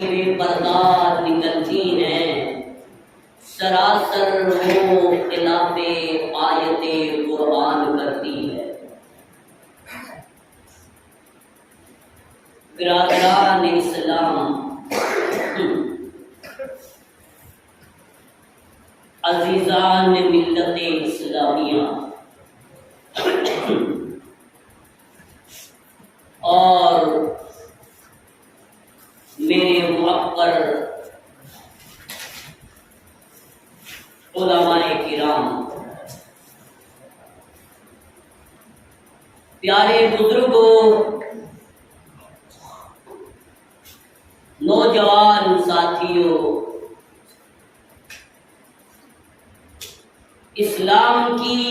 پردار نکلتی ہیں سراسر وہ خلاف آیت قرآن کرتی ہے۔ برادران اسلام، عزیزان ملت اسلامیہ اور میرے موقر علماء کرام، پیارے بزرگوں، نوجوان ساتھیوں، اسلام کی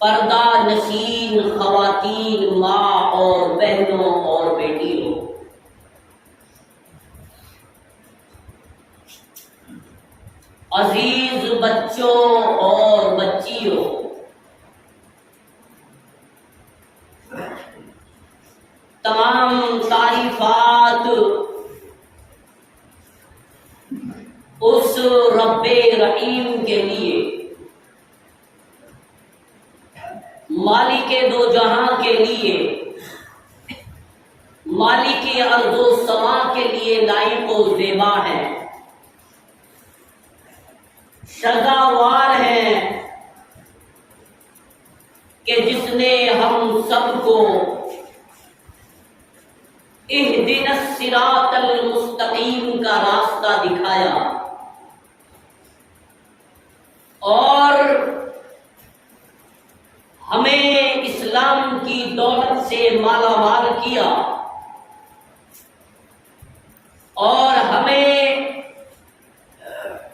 پردہ نشین خواتین، ماں اور بہنوں اور بیٹیوں، عزیز بچوں اور بچیوں، تمام تعریفات اس رب رحیم کے لیے، مالک دو جہاں کے لیے، مالک ارض و سما کے لیے لائق و زیبا ہے، سزاوار ہے کہ جس نے ہم سب کو اہدنا الصراط المستقیم کا راستہ دکھایا اور ہمیں اسلام کی دولت سے مالا مال کیا اور ہمیں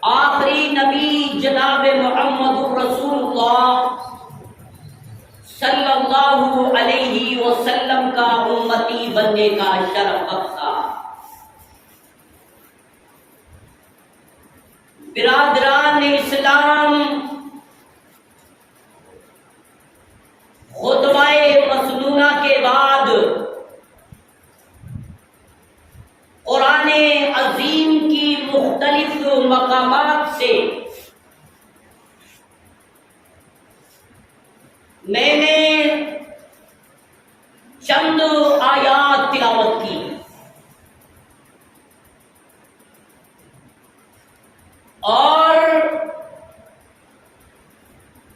آخری نبی جناب محمد رسول اللہ صلی اللہ علیہ وسلم کا امتی بننے کا شرف بخشا۔ برادران اسلام، خطبہ مسنونہ کے بعد قرآن عظیم کی مختلف مقامات سے میں نے چند آیات تلاوت کی اور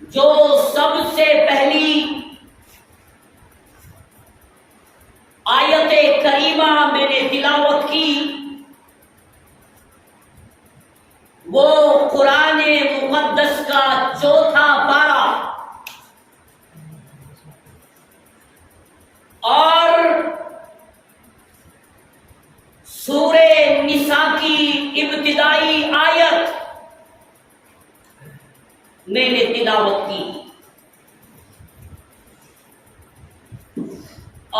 جو سب سے پہلی آیت کریمہ میں نے تلاوت کی وہ قرآن مقدس کا چوتھا پارہ اور سورہ نساء کی ابتدائی آیت میں نے تلاوت کی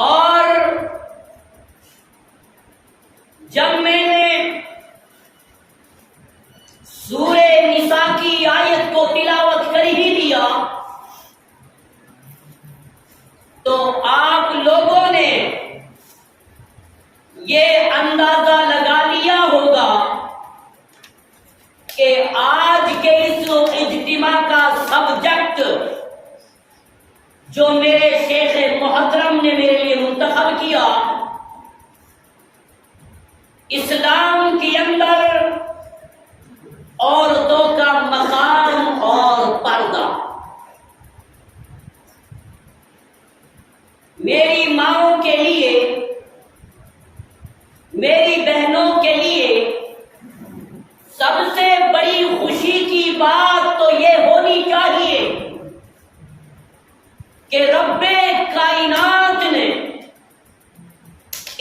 اور جب میں نے سورہ نساء کی آیت کو تلاوت کر ہی دیا تو آپ لوگوں نے یہ اندازہ لگا لیا ہوگا کہ آج کے اس اجتماع کا سبجیکٹ جو میرے شیخ محترم نے میرے لیے منتخب کیا، اسلام کے اندر عورتوں کا مقام اور پردہ۔ میری ماؤں کے لیے، میری بہنوں کے لیے سب سے بڑی خوشی کی بات تو یہ ہونی چاہیے کہ رب کائنات نے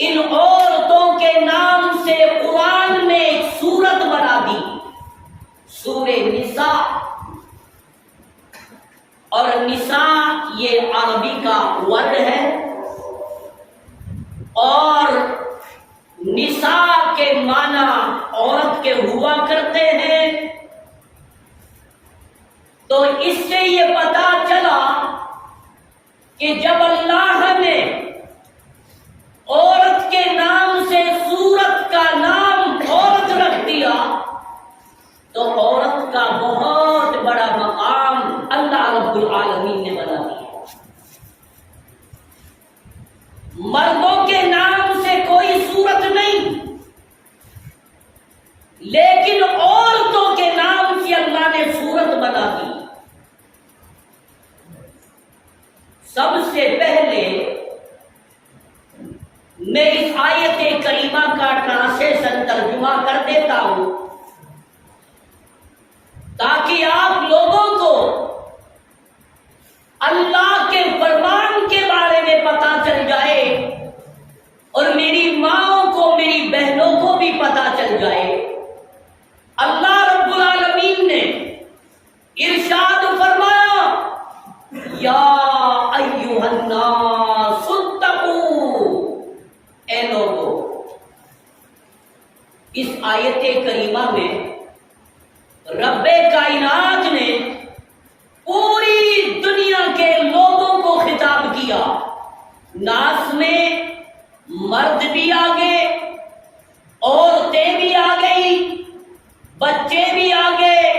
ان عورتوں کے نام سے قرآن میں ایک سورت بنا دی، سورہ نساء۔ اور نساء یہ عربی کا ورڈ ہے اور نساء کے معنی عورت کے ہوا کرتے ہیں، تو اس سے یہ پتا چلا کہ جب اللہ نے عورت کے نام سے سورت کا نام عورت رکھ دیا تو عورت کا بہت بڑا مقام اللہ رب العالمین نے بنا دیا۔ مردوں کے نام سے کوئی صورت نہیں، لیکن عورتوں کے نام سے اللہ نے صورت بنا دی۔ سب سے پہلے میں اس آیت کریمہ کا ٹرانسلیشن ترجمہ کر دیتا ہوں تاکہ آپ لوگوں کو اللہ کے فرمان کے بارے میں پتہ چل جائے اور میری ماں کو، میری بہنوں کو بھی پتہ چل جائے۔ اللہ رب العالمین نے ارشاد فرمایا، یا ایھا الناس اتقوا، اے لوگو۔ اس آیت کریمہ میں رب کائنات نے پوری دنیا کے لوگوں کو خطاب کیا۔ ناس میں مرد بھی آ گئے، عورتیں بھی آ گئی، بچے بھی آ گئے،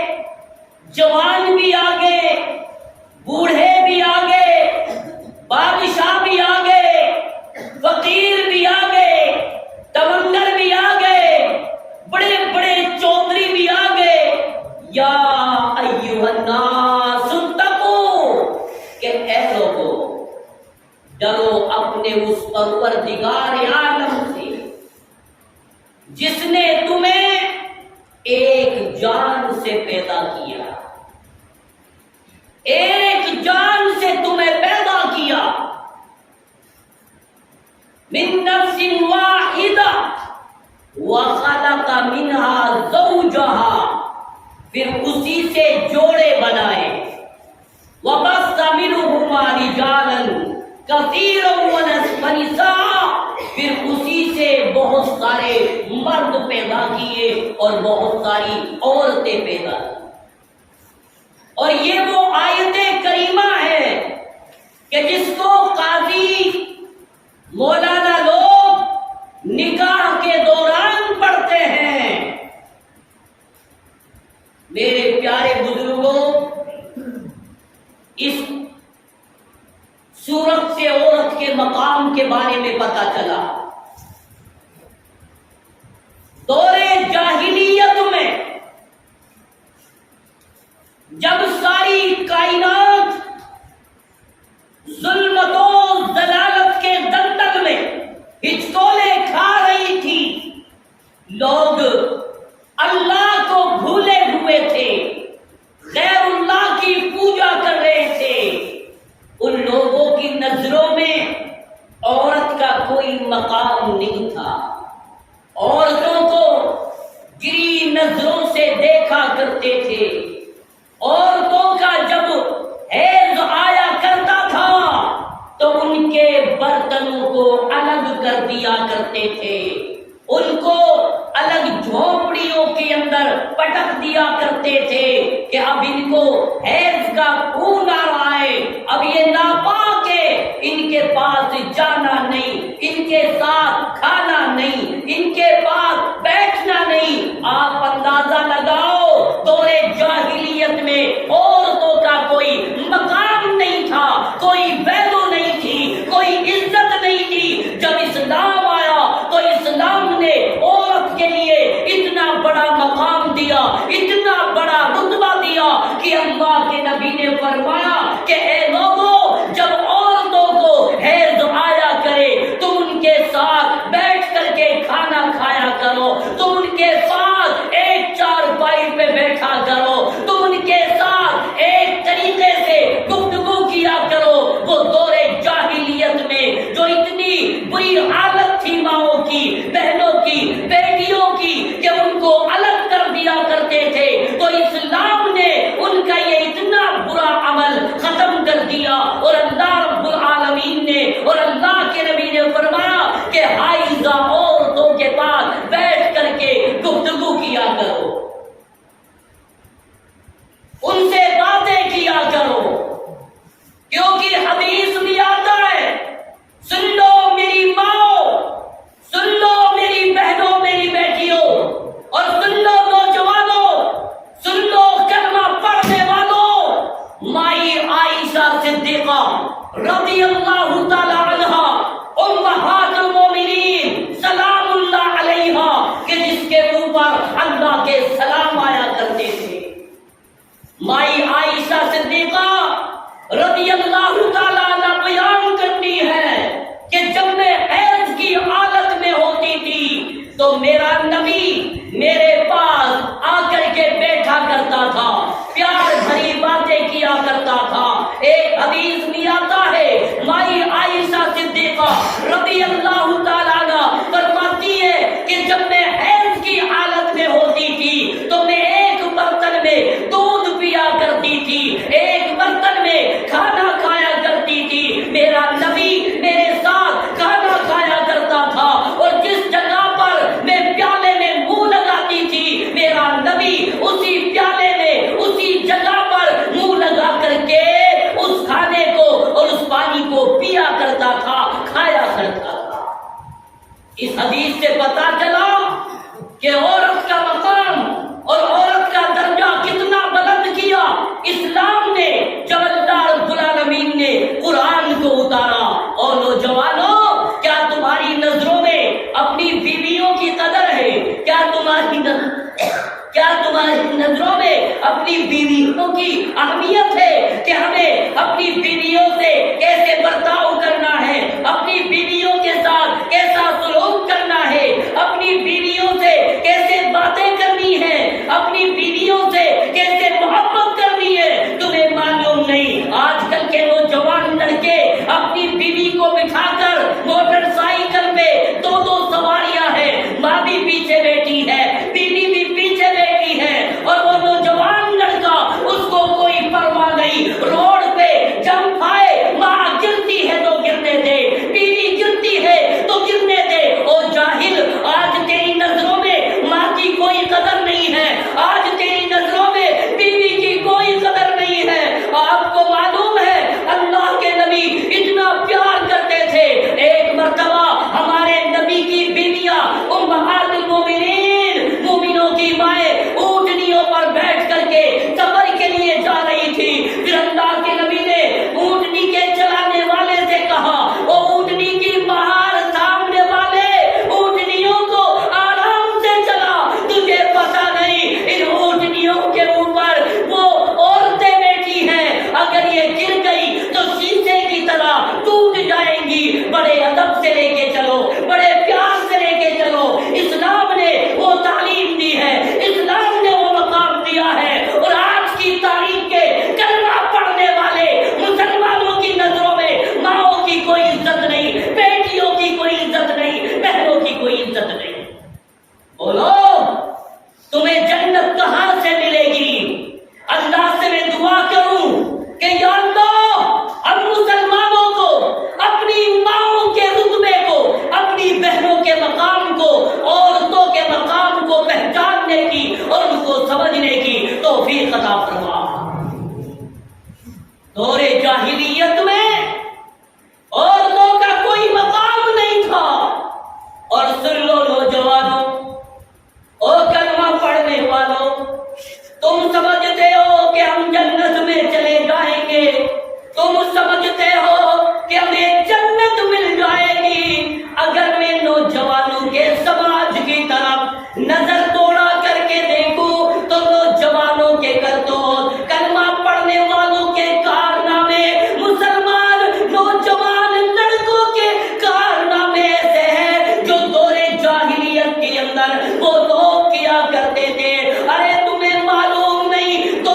جوان بھی آ گئے، بوڑھے بھی آ گئے، بادشاہ بھی آ گئے، فقیر بھی آ گئے، تمنگر بھی آ گئے، بڑے بڑے چودھری بھی آ گئے۔ یا ایھا الناس اتقوا، کہ اے لوگو ڈرو اپنے اس پروردگار عالم سے جس نے تمہیں ایک جان سے پیدا کیا، ایک جان سے تمہیں پیدا کیا، من نفس واحدہ وخلق منها زوجها، پھر اسی سے جوڑے بنائے، وبث منهما رجالا کثیرا ونساء، پھر اسی سے بہت سارے مرد پیدا کیے اور بہت ساری عورتیں پیدا کی۔ اور یہ وہ آیت کریمہ ہے کہ جس کو قاضی مولانا لوگ نکاح کے دوران پڑھتے ہیں۔ میرے پیارے بزرگوں، اس سورت سے عورت کے مقام کے بارے میں پتہ چلا۔ دور جاہلیت میں جب ساری کائنات ظلمت و ضلالت کے دلدل میں ہچکولے کھا رہی تھی، لوگ اللہ کو بھولے ہوئے تھے، غیر اللہ کی پوجا کر رہے تھے، ان لوگوں کی نظروں میں عورت کا کوئی مقام نہیں تھا۔ عورتوں کو گری نظروں سے دیکھا کرتے تھے۔ عورتوں کا جب حیض آیا کرتا تھا تو ان کے برتنوں کو الگ کر دیا کرتے تھے، ان کو الگ جھونپڑیوں کے اندر پٹک دیا کرتے تھے کہ اب ان کو حیض کا خون آ رہا ہے، اب یہ ناپاک ہے، ان کے پاس جانا نہیں، ان کے ساتھ کھانا نہیں، ان کے پاس بیٹھنا نہیں۔ آپ اندازہ لگاؤ، دور جاہلیت میں عورتوں کا کوئی مقام نہیں تھا، کوئی ویلو نہیں تھی، کوئی عزت نہیں تھی۔ جب اسلام آیا تو اسلام نے عورت کے لیے اتنا بڑا مقام دیا، اتنا بڑا رتبہ دیا کہ اللہ کے نبی نے فرمایا کہ اے لوگوں، جب عورتوں کو حیض آیا کرے تم ان کے ساتھ بیٹھ کر کے کھانا کھایا کرو، تم ان کے ساتھ ایک چارپائی پہ بیٹھا کرو، تم ان کے ساتھ ایک طریقے سے گفتگو کیا کرو۔ وہ دور جاہلیت میں جو اتنی بری حالت تھی ماؤں کی، بہنوں کی، بیٹیوں کی، کہ ان کو الگ کر دیا کرتے تھے، تو اسلام نے ان کا یہ اتنا برا عمل ختم کر دیا۔ اور اللہ رب العالمین نے اور اللہ کے نبی نے فرمایا کہ حائضہ عورتوں کے پاس بیٹھ کر کے گفتگو نبی میرے پاس آ کر کے بیٹھا کرتا تھا، پیار بھری باتیں کیا کرتا تھا۔ ایک حدیث میں آتا ہے، مائی عائشہ صدیقہ رضی اللہ تعالیٰ عنہ فرماتی ہے کہ جب میں حیض کی حالت میں ہوتی تھی تو میں ایک برتن میں دودھ پیا کرتی تھی، ایک برتن میں کھانا کھایا کرتی تھی۔ میرا نبی میرے ساتھ کھانا کھایا کرتا تھا، اور جس جگہ پر میں پیالے میں منہ لگاتی تھی میرا نبی اسی پیالے میں اسی جگہ پر منہ لگا کر کے اس کھانے کو اور اس پانی کو پیا کرتا تھا، کھایا کرتا تھا۔ اس حدیث سے پتا چلا کہ عورت کا مقام اور عورت کا درجہ کتنا بلند کیا اسلام نے جب اللہ رب العالمین نے قرآن کو اتارا۔ اور نوجوانوں، کیا تمہاری نظروں میں اپنی بیویوں کی قدر ہے؟ کیا تمہاری نظروں میں اپنی بیویوں کی اہمیت ہے کہ ہمیں اپنی بیویوں سے کیسے برتاؤ کرنا ہے، اپنی بیویوں کے ساتھ کیسا سلوک کرنا ہے، اپنی بیویوں سے کیسے باتیں کرنی ہے، اپنی بیویوں سے کیسے محبت کرنی ہے؟ تمہیں معلوم نہیں آج کل کے نوجوان لڑکے اپنی بیوی کو بٹھا کر موٹر سائیکل پہ دو دو سواریاں ہیں، ماں بھی پیچھے بیٹھی ہے، بیوی بھی پیچھے بیٹھی ہے، اور وہ نوجوان لڑکا اس کو کوئی پرواہ نہیں، روڈ پہ جمپ آئے، ماں گرتی ہے تو گرنے دے، بیوی گرتی ہے تو گرنے دے۔ او جاہل، آج تیری نظروں میں ماں کی کوئی قدر نہیں ہے، آج تیری نظروں میں بیوی کی کوئی قدر نہیں ہے۔ آپ کو معلوم ہے اللہ کے نبی اتنا پیار کرتے تھے، ایک مرتبہ ہمارے نبی کی بیویاں امہات المومنین، مومنوں کی مائیں اونٹنیوں پر بیٹھ کر کے سفر کے لیے جا رہی تھی۔ پھر اللہ کے نبی نے اونٹنی کے چلانے والے سے کہا، او اونٹنی کی مہار سامنے والے، اونٹنیوں کو آرام سے چلا، تجھے پتا نہیں ان اونٹنیوں کے اوپر وہ عورتیں بیٹھی ہیں، اگر یہ گر گئی تو شیشے کی طرح ٹوٹ جائیں گی۔ بڑے ادب سے لے کے چلو، بڑے پیار سے لے کے چلو۔ اسلام نے وہ تعلیم دی ہے، اسلام نے وہ مقام دیا ہے، اور آج کی تاریخ کے کلمہ پڑھنے والے مسلمانوں کی نظروں میں ماؤں کی کوئی عزت نہیں، بیٹیوں کی کوئی عزت نہیں، بہنوں کی کوئی عزت نہیں۔ بولو تمہیں جنت کہاں سے ملے گی؟ اللہ سے میں دعا کروں کہ یا اللہ ہم مسلمانوں کو اپنی ماؤں کے رتبے کو، اپنی بہنوں کے مقام کو، عورتوں کے مقام کو پہچاننے کی اور ان کو سمجھنے کی توفیق عطا فرما۔ دور جاہلیت میں عورتوں کا کوئی مقام نہیں تھا، اور سن لو نوجوانوں اور کلمہ پڑھنے والوں، تم سمجھتے ہو کہ ہم جنت میں چلے جائیں گے، تم سمجھتے ہو کہ ہمیں جنت مل جائے گی اگر میں نوجوانوں کے سماج کی طرف نظر دوڑا کر کے دیکھوں تو نوجوانوں کے کرتوت، کلمہ پڑھنے والوں کے کارنامے، مسلمان نوجوان لڑکوں کے کارنامے ایسے ہیں جو دور جاہلیت کے اندر وہ لوگ کیا کرتے تھے۔ ارے تمہیں معلوم نہیں، دور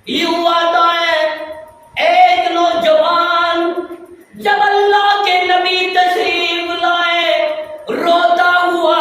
یوں آتا ہے ایک نوجوان جب اللہ کے نبی تشریف لائے روتا ہوا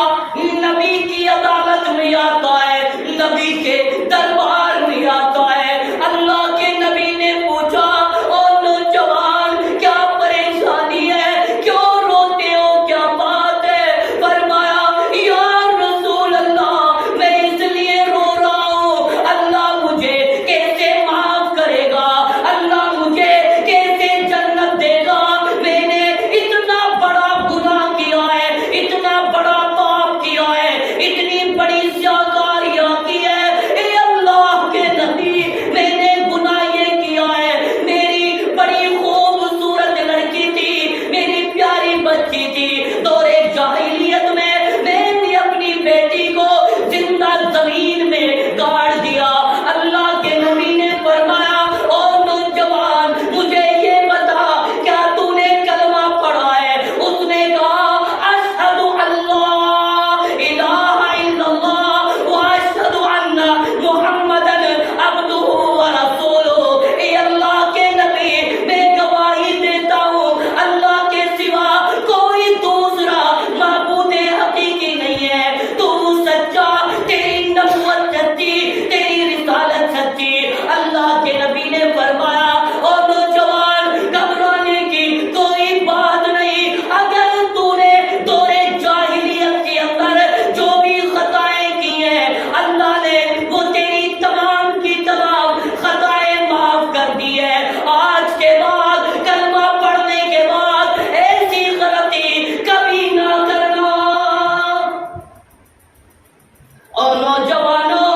نبی کی عدالت میں آتا ہے، نبی کے دربار میں آتا ہے۔ اللہ کے نبی نے پوچھا او نوجوان کیا پریشانی ہے، کیوں روتے ہو، کیا بات ہے؟ فرمایا یا رسول اللہ میں اس لیے رو رہا ہوں اللہ مجھے کیسے معاف کرے گا، اللہ مجھے کیسے جنت دے گا، میں نے اتنا بڑا گناہ کیا ہے، اتنا بڑا پاپ کیا ہے، اتنی بڑی سیاکاریاں کی ہے، اے اللہ کے نبی میں نے گناہ یہ کیا ہے، میری بڑی خوبصورت لڑکی تھی، میری پیاری بچی تھی، دورے جاہلیت میں نے اپنی بیٹی کو زندہ زمین میں گاڑ دیا۔ اللہ کے نبی نے فرمایا او نوجوان مجھے یہ بتا کیا تو نے کلمہ پڑھا ہے؟ اس نے کہا اشہد اللہ الہ الا اللہ واشہد ان محمدن عبدہ ورسولہ۔ اے اللہ کے نبی میں گواہی دیتا ہوں اللہ کے سوا کوئی دوسرا معبود حقیقی نہیں ہے، تو سچا، تیری نبوت سچی، تیری رسالت سچی۔ اللہ کے نبی نے فرمایا اور نوجوان گھبرانے کی کوئی بات نہیں، اگر تو نے دورے جاہلیت کے اندر جو بھی خطائیں کی ہیں اللہ نے وہ تیری تمام کی تمام خطائیں معاف کر دی ہے، آج کے بعد کلمہ پڑھنے کے بعد ایسی غلطی کبھی نہ کرنا۔ اور نوجوانوں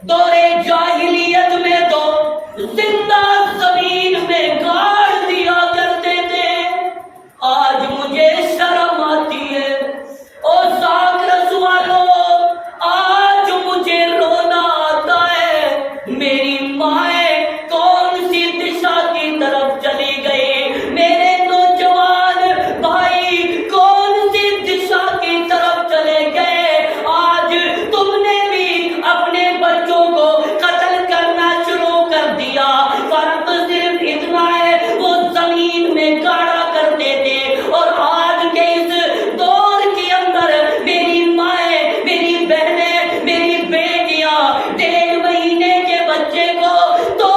دورے جاہلیت میں تو زندہ زمین میں گاڑ دیا کرتے تھے، آج مجھے شرم آتی ہے اور ساکھ رسوالوں آج مجھے رونا آتا ہے، میری مائیں کون سی دشا کی طرف چلی گئی، میرے نوجوان بھائی کون سی دشا کی طرف چلے گئے، آج تم نے بھی اپنے بچوں کو قتل کرنا شروع کر دیا، فرق صرف اتنا ہے وہ زمین میں گاڑا کرتے تھے، اور آج کے اس دور کے اندر میری مائیں، میری بہنیں، میری بیٹیاں 1.5 مہینے کے بچے کو، 2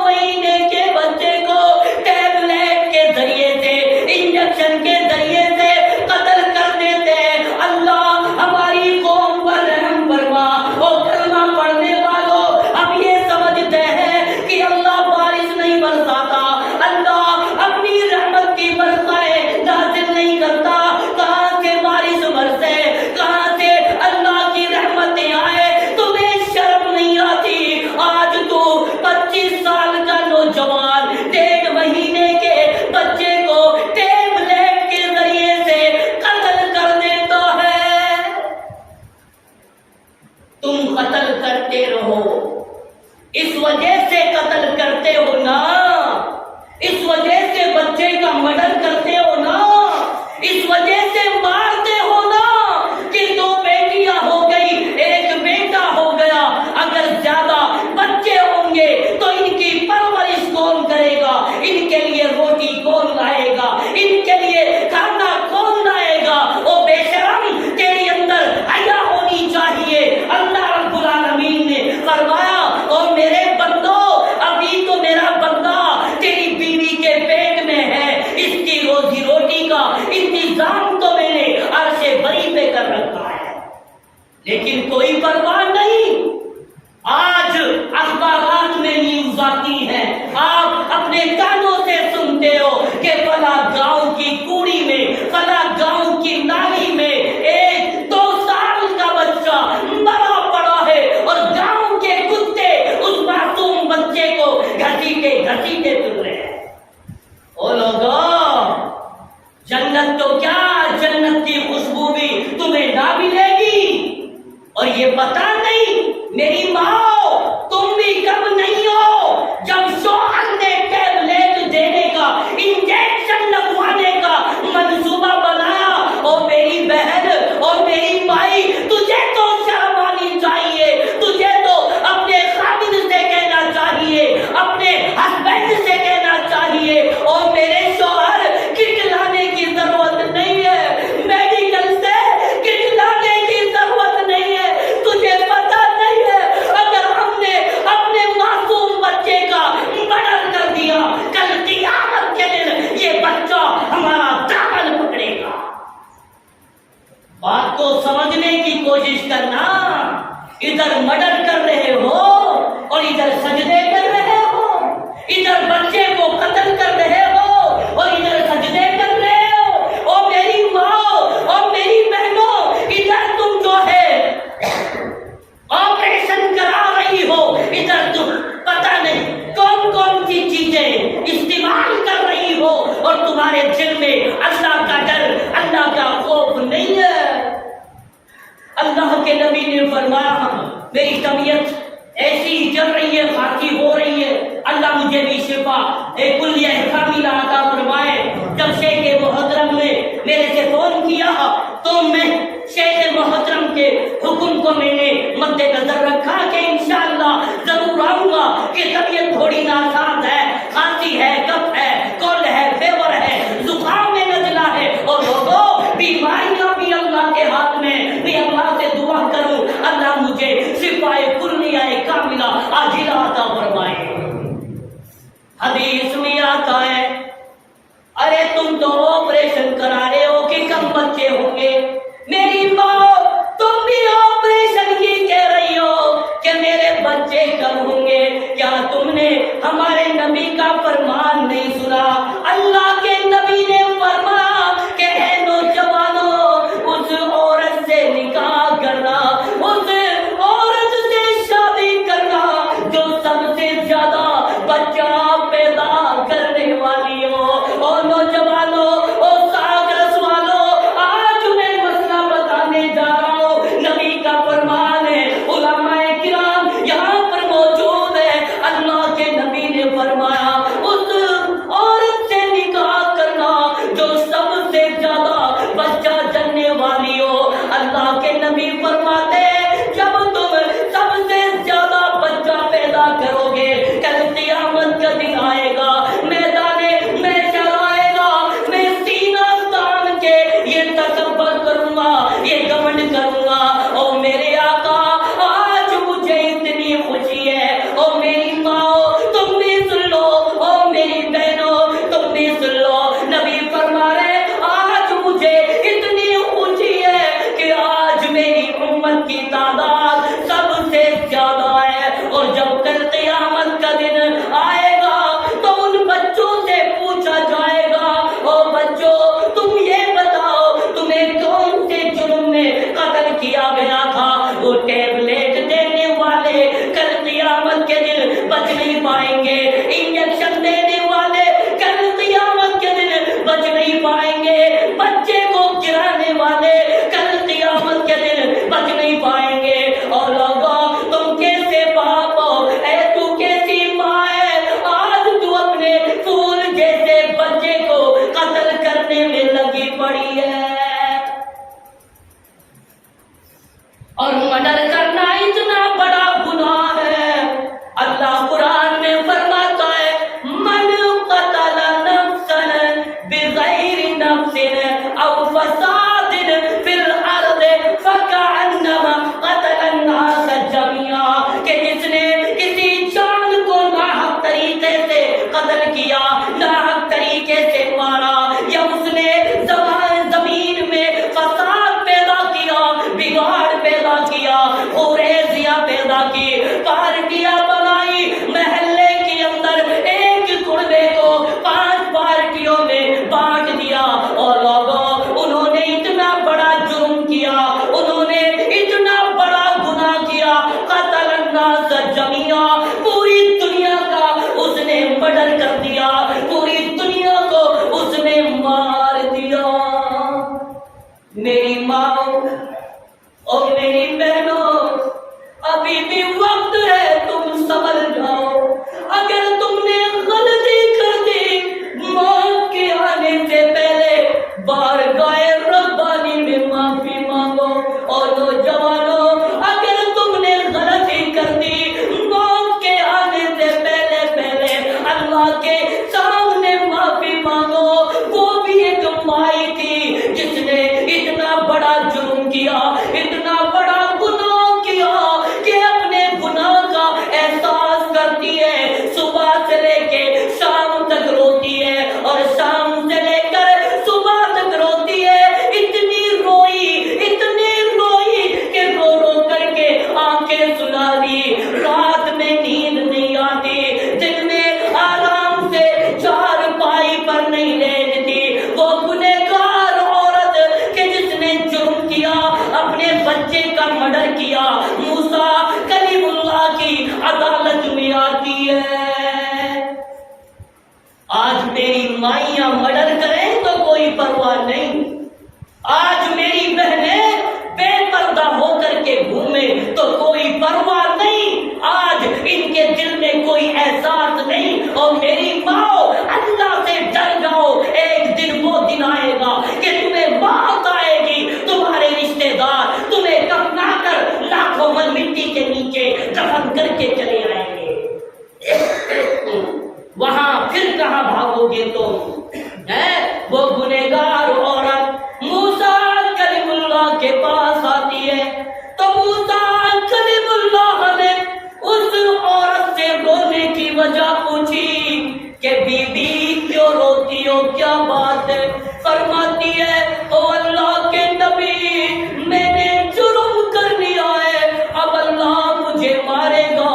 مہینے کے بچے کو ٹیبلیٹ کے ذریعے سے، انجیکشن کے ذریعے سے قتل کر دیتے ہیں۔ اللہ ہماری قوم پر رحم فرما۔ اور کلمہ پڑھنے والوں اب یہ سمجھتے ہیں کہ اللہ بارش نہیں برساتا، اللہ اپنی رحمت کی برسائیں نازل نہیں کرتا، کہاں سے بارش برسے، کہاں سے اللہ کی رحمتیں آئے، تمہیں شرم نہیں آتی؟ آج تو 25 سال کا نوجوان 1.5 مہینے کے بچے کو ٹیبلیٹ کے ذریعے سے قتل کر دیتا ہے۔ تم قتل کرتے رہو، اس وجہ سے قتل کرتے ہو نا، اس وجہ سے بچے کا مرڈر کرتے ہو نا، اس وجہ سے مارتے ہو نا کہ 2 بیٹیاں ہو گئی، 1 بیٹا ہو گیا، اگر زیادہ بچے ہوں گے تو ان کی پرورش کون کرے گا، ان کے لیے روٹی کون لائے گا، ان کے لیے کھانا کون لائے گا؟ او بے شرم، تیرے اندر حیا ہونی چاہیے۔ اللہ رب العالمین نے فرمایا اور میرے بندو ابھی تو میرا بندہ تیری بیوی کے پیٹ میں ہے، اس کی روزی روٹی کا انتظام تو میں نے عرش بری پہ کر رکھا ہے، لیکن کوئی پرواہ نہیں۔ آج اخبارات میں نیوز آتی ہے، آپ اپنے کانوں سے سنتے ہو کہ فلاں گاؤں کی کوڑی میں، فلاں گاؤں کی نالی میں ایک 2 سال کا بچہ مرا پڑا ہے، اور گاؤں کے کتے اس معصوم بچے کو گھسیٹے گھسیٹے پھر رہے ہیں۔ او لوگوں، جنت تو کیا، جنت کی خوشبو بھی تمہیں نہ ملے گی، اور یہ پتا نہیں میری ماں تم بھی کم نہیں ہو جب شوہر نے ٹیبلیٹ دینے کا، انجیکشن لگوانے کا منصوبہ بنایا، اور میری بہن اور میری مائی تجھے تو شرم آنی چاہیے، تجھے تو اپنے خامد سے کہنا چاہیے ادھر مرڈر کر رہے ہو اور ادھر سجدے کر رہے ہو، ادھر بچے کو قتل کر رہے ہو اور ادھر سجدے کر رہے ہو، اور میری ماں اور میری بہنوں ادھر تم جو ہے آپریشن کرا رہی ہو، ادھر تم پتہ نہیں کون کون سی چیزیں استعمال کر رہی ہو، اور تمہارے دل میں اللہ کا ڈر، اللہ کا خوف نہیں ہے۔ اللہ کے نبی نے فرمایا میری طبیعت ایسی چل رہی ہے، خاصی ہو رہی ہے، اللہ مجھے بھی شفا کلیہ کاملہ عطا فرمائے۔ جب شیخ محترم نے میرے سے فون کیا تو میں شیخ محترم کے حکم کو میں نے مد نظر رکھا کہ انشاءاللہ ضرور آؤں گا، کہ طبیعت تھوڑی ناساز ہے، کھانسی ہے، کف ہے، کولڈ ہے، فیور ہے، زکام میں نزلہ ہے، اور لوگوں بیماریاں بھی اللہ کے ہاتھ میں، میں اللہ سے دعا کروں اللہ مجھے شفائے کلیہ کاملہ عاجلہ عطا فرمائے۔ حدیث میں آتا ہے ارے تم تو آپریشن کرا رہے ہو کہ کم بچے ہوں گے، میری ماں تم بھی آپریشن کی کہہ رہی ہو کہ میرے بچے کم ہوں گے، کیا تم نے ہمارے نبی کا فرمان نہیں سنا؟ اللہ کے نبی نے فرمایا کہ اے نوجوانوں اس عورت سے نکاح کرنا، اس عورت سے شادی کرنا جو سب سے زیادہ بچہ پیدا کرنے والی ہو۔ اور نوجوانوں اور ساگرس والوں آج میں مسئلہ بتانے جا رہا ہوں، نبی کا فرمان ہے، علماء کرام یہاں پر موجود ہے، اللہ کے نبی نے فرمایا اس عورت سے نکاح آج میری مائیاں مرڈر کریں تو کوئی پرواہ نہیں، آج میری بہنیں بے پردہ ہو کر کے گھومیں تو کوئی پرواہ نہیں، آج ان کے دل میں کوئی احساس نہیں۔ اور میری ماں، اللہ سے ڈر جاؤ، ایک دن وہ دن آئے گا کہ تمہیں موت آئے گی، تمہارے رشتے دار تمہیں کفنا کر لاکھوں من مٹی کے نیچے دفن کر کے چلے آئیں گے، وہاں پھر کہاں بھاگو گے تم؟ وہ گنہگار عورت موسیٰ کلیم اللہ کے پاس آتی ہے تو موسیٰ کلیم اللہ نے اس عورت سے رونے کی وجہ پوچھی کہ بی بی کیوں روتی ہو، کیا بات ہے؟ فرماتی ہے او اللہ کے نبی، میں نے جرم کر لیا ہے، اب اللہ مجھے مارے گا،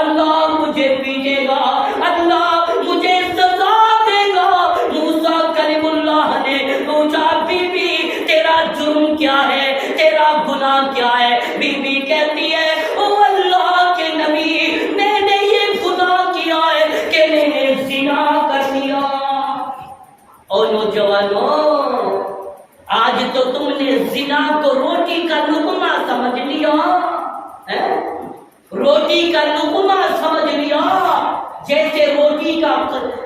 اللہ مجھے پیٹے گا، اللہ مجھے سزا دے گا۔ موسیٰ کلیم اللہ نے پوچھا بی بی تیرا جرم کیا ہے، تیرا گناہ کیا ہے؟ بی بی کہتی ہے او اللہ کے نبی، میں نے یہ گناہ کیا ہے کہ میں نے زنا کر لیا۔ اور نوجوانوں، آج تو تم نے زنا کو روٹی کا لقمہ سمجھ لیا، روٹی کا لقمہ سمجھ لیا، جیسے روٹی کا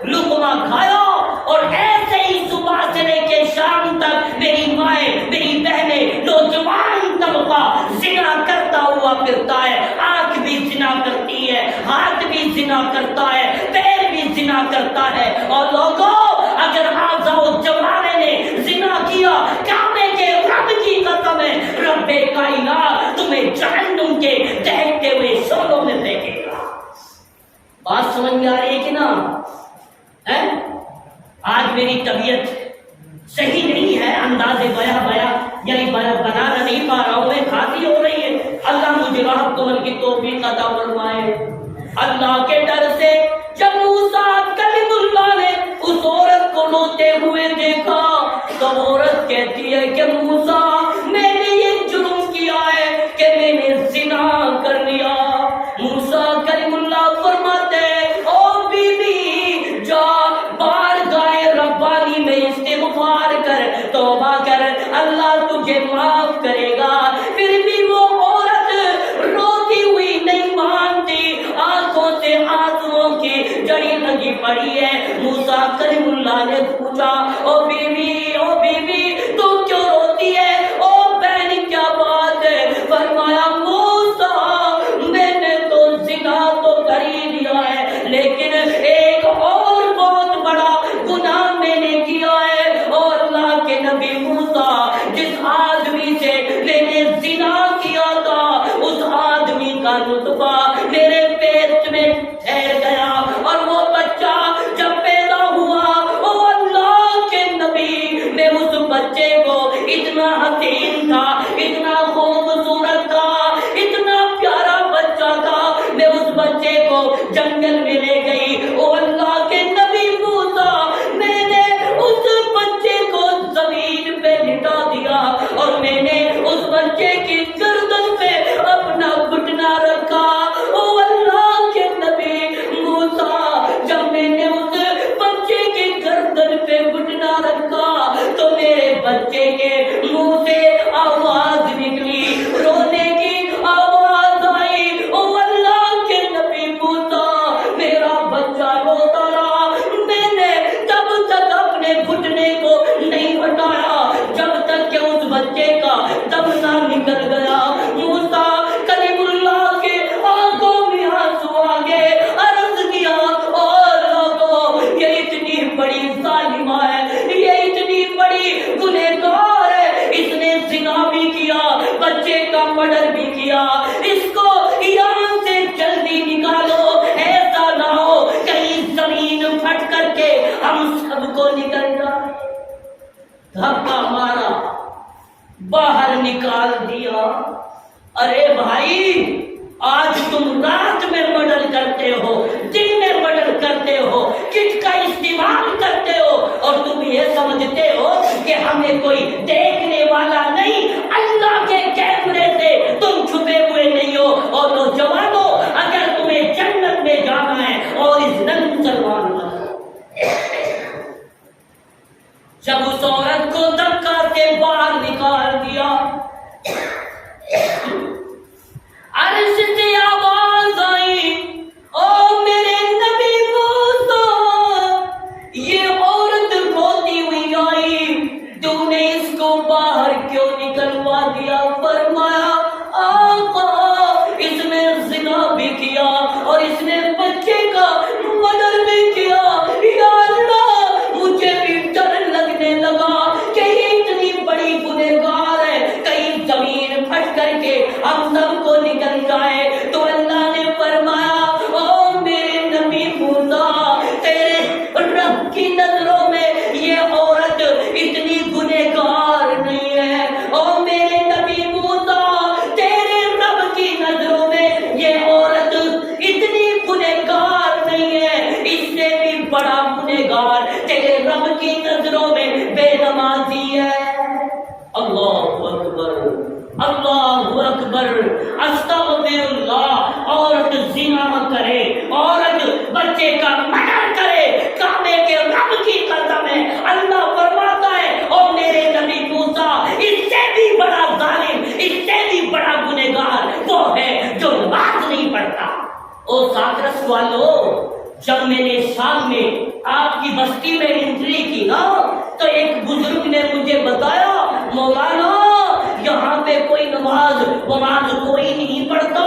لقمہ کھایا اور ایسے ہی صبح سے لے کے شام تک میری مائیں، میری بہنیں، نوجوان طبقہ زنا کرتا ہوا پھرتا ہے، آنکھ بھی زنا کرتی ہے، ہاتھ بھی زنا کرتا ہے، پیر بھی زنا کرتا ہے۔ اور لوگوں، اگر آزاؤ جوارے نے زنا کیا، کعبے کے رب کی قسم ہے، رب کائنات تمہیں جہنم کے دہکتے ہوئے شعلوں میں پھینکے گا۔ بات سمجھ میں آ رہی ہے کہ نا؟ آج میری طبیعت صحیح نہیں ہے، انداز یعنی بنانا نہیں پا رہا ہوں، میں کھانسی ہو رہی ہے، اللہ مجھے راحت عمل کی توفیق عطا فرمائے۔ اللہ کے ڈر سے جب موسیٰ کلیم اللہ نے اس عورت کو روتے ہوئے دیکھا تو عورت کہتی ہے کہ موسیٰ میں نے یہ جرم کیا ہے کہ میں نے زنا کر لیا۔ موسیٰ کلیم اللہ فرماتے او بی بی جا بارگاہ ربانی میں استغفار کر، توبہ کر، اللہ تجھے معاف کرے گا۔ پھر بھی وہ عورت روتی ہوئی نہیں مانتی، آنکھوں سے آنسوؤں کی جڑی لگی پڑی ہے۔ موسیٰ کلیم اللہ نے پوچھا او بی بی تو کیوں روتی ہے؟ او بہن کیا بات ہے؟ فرمایا موسیٰ میں نے تو زنا تو کر ہی لیا ہے، لیکن ایک اور بہت بڑا گناہ میں نے کیا ہے۔ اور اللہ کے نبی موسیٰ، جس آدمی سے میں نے زنا کیا تھا اس آدمی کا نطفہ میرے پیٹ میں ٹھہر گیا، اور وہ بچہ جب پیدا ہوا، او اللہ کے نبی، میں اس بچے کو اتنا حسین تھا، اتنا خوبصورت تھا، اتنا پیارا بچہ تھا، میں اس بچے کو جنگل میں لے گئی، او اللہ کے نبی موسیٰ، میں نے اس بچے کو زمین پہ لٹا دیا اور میں نے اس بچے کی گردن پہ اپنا گھٹنا رکھا۔ او اللہ کے نبی موسیٰ، جب میں نے اس بچے کی گردن پہ گھٹنا رکھا تو میرے بچے کے منہ سے آواز نکلی، رونے کی آواز آئی۔ او اللہ کے نبی موسیٰ، میرا بچہ روتا رہا، میں نے تب تک اپنے گھٹنے کو نہیں ہٹایا جب تک کہ اس بچے کا دم نہ نکل گیا۔ موسیٰ کلیم اللہ کے آنکھوں میں آنسو آ گئے، عرض کیا اور لوگوں، یہ اتنی بڑی ظالمہ ہے، یہ اتنی بڑی گنہگار ہے، اس نے زنا بھی کیا، بچے کا مرڈر بھی کیا، اس کو یہاں سے جلدی نکالو، ایسا نہ ہو کہیں زمین پھٹ کر کے ہم سب کو نکل جائے۔ دھکا مارا، باہر نکال دیا۔ ارے بھائی، آج تم رات میں مرڈر کرتے ہو، دن میں مرڈر کرتے ہو، کٹ کا استعمال کرتے ہو، اور تم یہ سمجھتے ہو کہ ہمیں کوئی دیکھنے والا نہیں، اللہ کے کیمرے سے تم چھپے ہوئے نہیں ہو۔ اور نوجوانوں، اگر تمہیں جنت میں جانا ہے اور اس نن مسلمان بنو، جب اس عورت کو دھکا سے باہر نکال دیا، عرش سے آواز آئی، او میرے نبی موسیٰ، یہ عورت روتی ہوئی آئی، تو نے اس کو باہر کیوں نکلوا دیا؟ فرمایا آقا اس نے زنا بھی کیا اور اس نے بچے کا مرڈر بھی کیا، یا اللہ مجھے بھی ڈر لگنے لگا کہ یہ اتنی بڑی گنہگار ہے، کہیں زمین پھٹ کر کے ہم سب کو نکل جائے۔ تو اللہ نے فرمایا او میرے نبی موسیٰ، تیرے رب کی نظروں میں یہ عورت اتنی گنہگار نہیں ہے، او میرے نبی موسیٰ تیرے رب کی نظروں میں یہ عورت اتنی گنہگار نہیں ہے، اس سے بھی بڑا گنہگار تیرے رب کی نظروں میں بے نمازی ہے۔ اللہ اکبر، اللہ اکبر، استغفر اللہ۔ عورت زنا کرے، عورت بچے کا مرڈر کرے، کعبے کے رب کی قسم ہے، اللہ فرماتا ہے او میرے نبی موسیٰ اس سے بھی بڑا ظالم، اس سے بھی بڑا گنہگار وہ ہے جو نماز نہیں پڑھتا۔ او ساکرس والو، جب میں نے شام میں آپ کی بستی میں انٹری کی نا تو ایک بزرگ نے مجھے بتایا مولانا یہاں پہ کوئی نماز کوئی نہیں پڑھتا،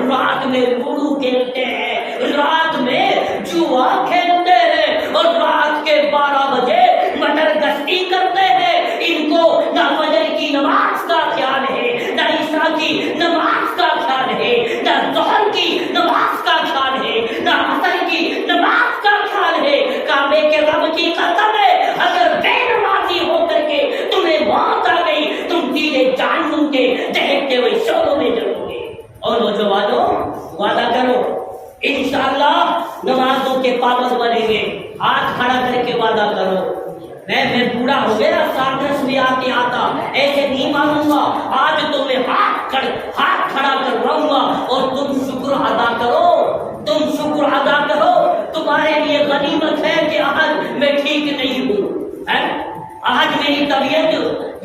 رات میں لوڈو کھیلتے ہیں، رات میں جوا کھیلتے ہیں اور رات کے 12 بجے مٹر گشتی کرتے ہیں۔ ان کو نہ فجر کی نماز کا خیال ہے، نہ عشاء کی نماز کا خیال ہے، نہ ظہر کی نماز کا خیال ہے، نہ عصر کی نماز کا خیال ہے۔ کعبے کے رب کی قسم ہے اگر بے نمازی ہو کر کے تمہیں موت آ گئی تم سیدھے جہنم کے دہکتے ہوئے شعلوں میں جلو گے۔ اور نوجوانوں وعدہ کرو انشاءاللہ نمازوں کے پابند بنیں گے، ہاتھ کھڑا کر کے وعدہ کرو۔ میں بوڑھا ہو گیا، ساکرس بھی آتے آتا ایسے نہیں مانوں گا، آج تمہیں ہاتھ کھڑا کرواؤں گا اور تم شکر ادا کرو، تم شکر ادا کرو۔ تمہارے لیے غنیمت ہے کہ آج میں ٹھیک نہیں ہوں، آج میری طبیعت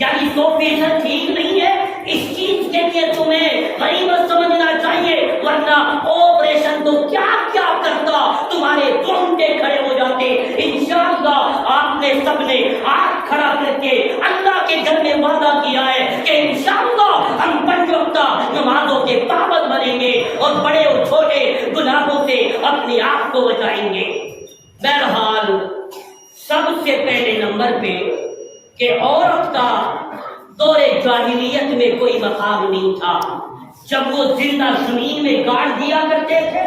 یعنی 100% ٹھیک نہیں ہے، اس چیز کے لیے تمہیں غنیمت سمجھنا چاہیے، ورنہ آپریشن تو کیا کیا کرتا، تمہارے ٹونٹے کھڑے ہو جاتے۔ انشاءاللہ آپ نے سب نے ہاتھ کھڑا کر کے اللہ کے گھر میں وعدہ کیا ہے کہ انشاءاللہ ہم 5 وقتہ نمازوں کے پابند بنیں گے اور بڑے اور چھوٹے گناہوں سے اپنے آپ کو بچائیں گے۔ بہرحال سب سے پہلے نمبر پہ کہ عورت کا دور جاہلیت میں کوئی مقام نہیں تھا، جب وہ زندہ زمین میں گاڑ دیا کرتے تھے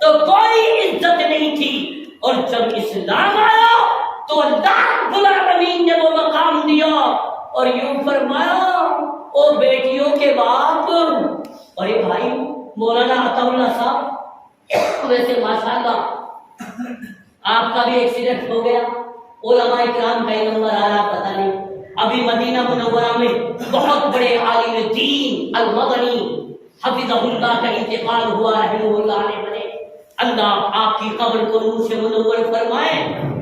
تو کوئی عزت نہیں تھی، اور جب اسلام آیا تو اللہ رب العالمین نے وہ مقام دیا اور یوں فرمایا او بیٹیوں کے باپ۔ اور یہ بھائی مولانا عطا اللہ صاحب ویسے ماشاءاللہ آپ کا بھی ایکسیڈنٹ ہو گیا، علماء کرام کا نمبر آ رہا پتہ نہیں، ابھی مدینہ منورہ میں بہت بڑے عالم دین المدنی حفظہ اللہ کا انتقال ہوا، رحمہ اللہ علیہ بنے، اللہ آپ کی قبر کو نور سے منور فرمائے۔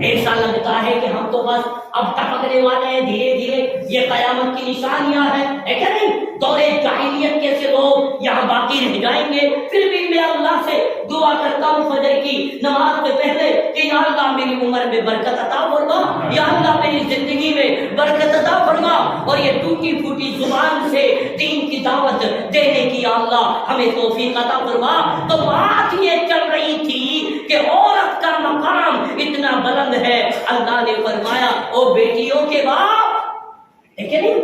ایسا لگتا ہے کہ ہم تو بس اب ٹپکنے والے ہیں دھیرے دھیرے، یہ قیامت کی نشانیاں ہیں، ہے کہ نہیں؟ دور جاہلیت کے سے لوگ یہاں باقی رہ جائیں گے۔ پھر بھی میں اللہ سے دعا کرتا ہوں فجر کی نماز سے پہلے کہ یا اللہ میری عمر میں برکت عطا فرما، یا اللہ میری زندگی میں برکت عطا فرما، اور یہ ٹوٹی پھوٹی زبان سے دین کی دعوت دینے کی یا اللہ ہمیں توفیق عطا فرما۔ تو بات یہ چل رہی تھی کہ عورت کا مقام اتنا بلند ہے، اللہ نے فرمایا او بیٹیوں کے باپ، ہے کہ نہیں؟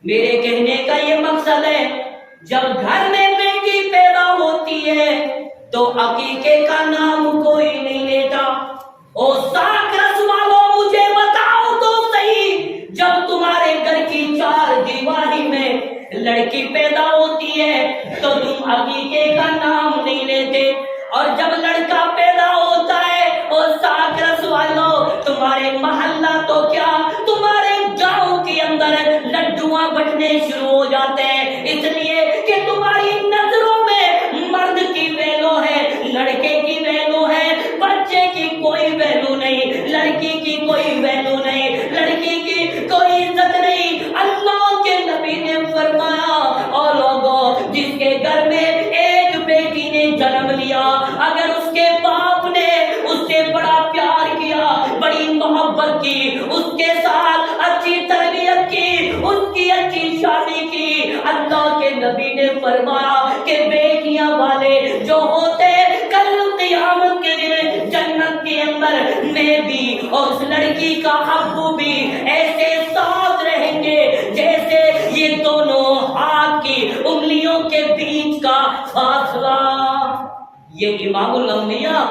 میرے کہنے کا یہ مقصد ہے جب گھر میں بیٹی پیدا ہوتی ہے تو عقیقے کا نام کوئی نہیں لیتا۔ او ساکرس والوں مجھے بتاؤ تو صحیح، جب تمہارے گھر کی 4 دیواری میں لڑکی پیدا ہوتی ہے تو تم عقیقے کا نام نہیں لیتے، اور جب لڑکا پیدا ہوتا ہے او ساکرس والوں تمہارے محلہ تو کیا تمہارے گاؤں کے اندر لڈوواں بٹنے شروع ہو جاتے ہیں، اس لیے کہ تمہاری نظروں میں مرد کی ویلو ہے، لڑکے کی ویلو ہے، بچے کی کوئی ویلو نہیں، لڑکی کی کوئی ویلو نہیں، لڑکی فرمایا کہ بیٹیاں والے جو ہوتے کل قیامت کے دن جنت کے اندر میں بھی اور اس لڑکی کا ابو بھی ایسے ساتھ رہیں گے جیسے یہ دونوں ہاتھ کی انگلیوں کے بیچ کا فاصلہ. یہ امام الانبیاء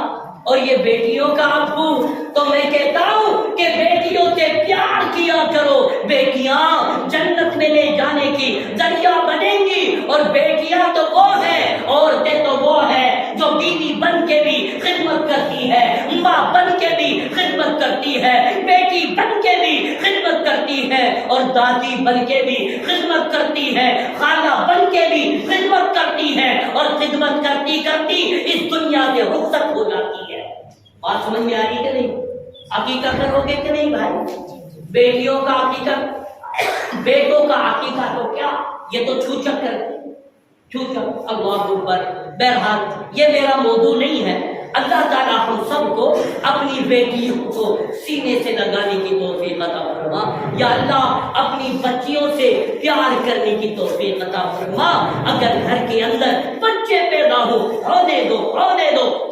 اور یہ بیٹیوں کا ابو. تو میں کہتا ہوں کہ بیٹیوں سے پیار کیا کرو. بیٹیاں جنت میں لے جانے کی ذریعہ بنیں گی. اور بیٹیاں تو وہ ہے، عورتیں تو وہ ہے جو بیوی بن کے بھی خدمت کرتی ہے، ماں بن کے بھی خدمت کرتی ہے، بیٹی بن کے بھی خدمت کرتی ہے، اور دادی بن کے بھی خدمت کرتی ہے، خالہ بن کے بھی خدمت کرتی ہے، اور خدمت کرتی کرتی اس دنیا سے رخصت ہو جاتی ہے. بات سمجھ میں آ رہی کہ نہیں؟ عقیقہ کرو گے کہ نہیں بھائی؟ بیٹیوں کا عقیقہ، بیٹوں کا عقیقہ تو کیا، یہ تو چھوچک کرتے چھوچک. اللہ اکبر. بہرحال یہ میرا موضوع نہیں ہے. اللہ تعالیٰ ہم سب کو اپنی بیٹیوں کو سینے سے لگانے کی توفیق عطا فرما. یا اللہ اپنی بچیوں سے پیار کرنے کی توفیق عطا فرما. اگر گھر کے اندر بچے پیدا ہونے دو.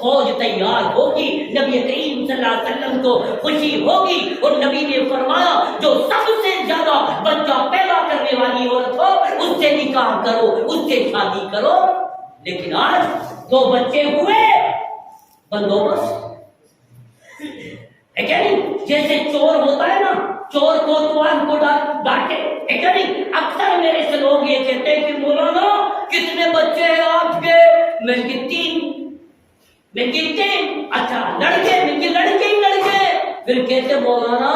فوج تیار ہوگی. نبی کریم صلی اللہ علیہ وسلم کو خوشی ہوگی. اور نبی نے فرمایا جو سب سے زیادہ بچہ پیدا کرنے والی عورت ہو اس سے نکاح کرو، اس سے شادی کرو. لیکن آج 2 بچے ہوئے بندوبست ہے کیا نہیں؟ جیسے چور ہوتا ہے نا، چور کو کو ڈانٹے ہے کیا نہیں؟ اکثر میرے سے لوگ یہ کہتے ہیں کہ مولانا کتنے بچے ہیں آپ کے؟ میں کہتے اچھا لڑکے، میں لڑکے. پھر کہتے مولانا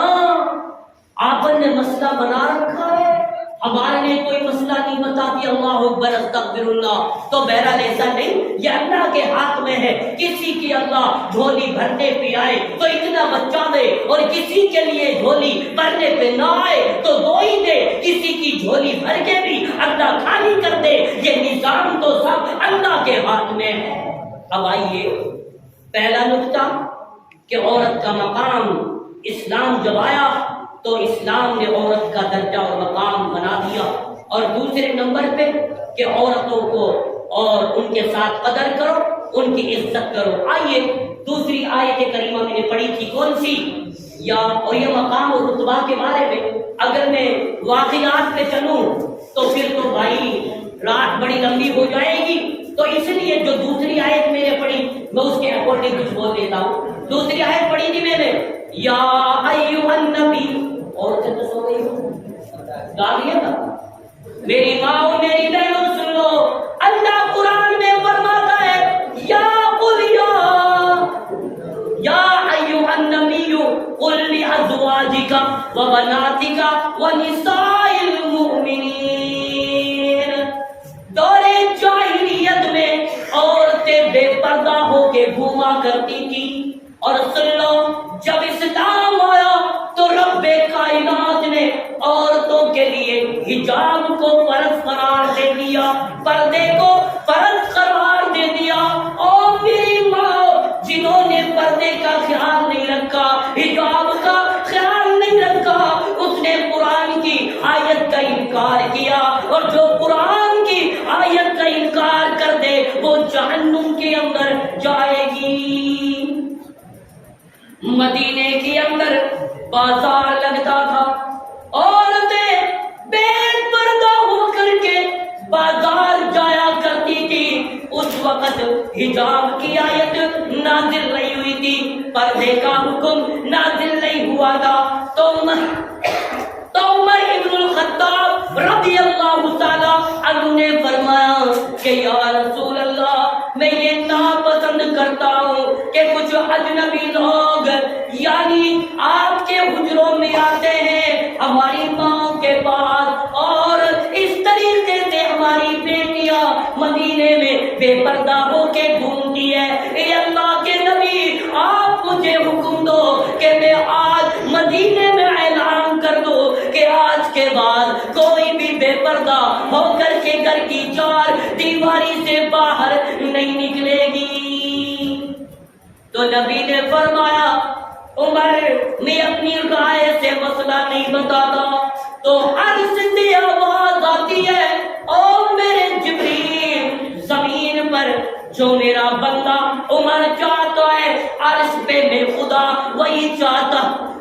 آپ نے مسئلہ بنا رکھا ہے، ہمارے لیے کوئی مسئلہ نہیں بتاتی. اللہ اکبر استغفر اللہ. تو بہرحال ایسا نہیں، یہ اللہ کے ہاتھ میں ہے. کسی کی اللہ جھولی بھرنے پہ آئے تو اتنا بچہ دے، اور کسی کے لیے جھولی بھرنے پہ نہ آئے تو 2 ہی دے. کسی کی جھولی بھر کے بھی اللہ خالی کر دے. یہ نظام تو سب اللہ کے ہاتھ میں ہے. اب آئیے پہلا نقطہ کہ عورت کا مقام. اسلام جب آیا تو اسلام نے عورت کا درجہ اور مقام بنا دیا. اور دوسرے نمبر پہ کہ عورتوں کو اور ان کے ساتھ قدر کرو، ان کی عزت کرو. آئیے دوسری آیت کریمہ میں نے پڑھی تھی کون سی؟ اور یہ مقام اور رتبہ کے بارے میں اگر میں واقعات پہ چلوں تو پھر تو بھائی رات بڑی لمبی ہو جائے گی. تو اس لیے جو دوسری آیت میں نے پڑھی میں اس کے اکارڈنگ کچھ بول دیتا ہوں. دوسری آیت پڑھی تھی میں نے یا ایھا النبی، اور تو سو گئی گالیاں نا میری ماں اور میری بہنوں سن لو. اللہ قرآن میں فرماتا ہے یا ایھا النبی قل لازواجک وبناتک ونساء المؤمنین. دور جاہلیت میں عورتیں بے پردہ ہو کے گھوما کرتی تھی. اور سن لو جب اسلام آیا تو رب کائنات نے عورتوں کے لیے حجاب کو فرض قرار دے دیا، پردے کو فرض قرار دے دیا. اور میری ماں جنہوں نے پردے کا خیال نہیں رکھا، حجاب کا خیال نہیں رکھا، اس نے قرآن کی آیت کا انکار کیا. اور جو قرآن کی آیت کا انکار کر دے وہ جہنم کے اندر جائے گی. مدینے کے اندر بازار لگتا تھا، عورتیں بے پردہ ہو کر کے بازار جایا کرتی تھی. اس وقت حجاب کی آیت نازل نہیں ہوئی تھی، پردے کا حکم نازل نہیں ہوا تھا. تو عمر ابن الخطاب رضی اللہ تعالی عنہ نے فرمایا کہ یا رسول اللہ میں یہ ناپسند کرتا ہوں کہ کچھ اجنبی لوگ یعنی آپ کے حجروں میں آتے ہیں ہماری ماں کے پاس، اور اس طریقے سے ہماری بیٹیاں مدینے میں بے پردہ ہو کے گھومتی ہے. اے اللہ کے نبی آپ مجھے حکم دو کہ میں آج مدینے میں اعلان کر دو کہ آج کے بعد کوئی بھی بے پردہ ہو کر کے گھر کی 4 دیواری سے باہر نہیں نکلے گی. تو نبی نے فرمایا عمر میں اپنی رائے سے مسئلہ نہیں بتاتا. تو عرض سے آواز آتی ہے او میرے جبریل جو میرا بندہ عمر چاہتا ہے عرش پہ میں خدا وہی چاہتا.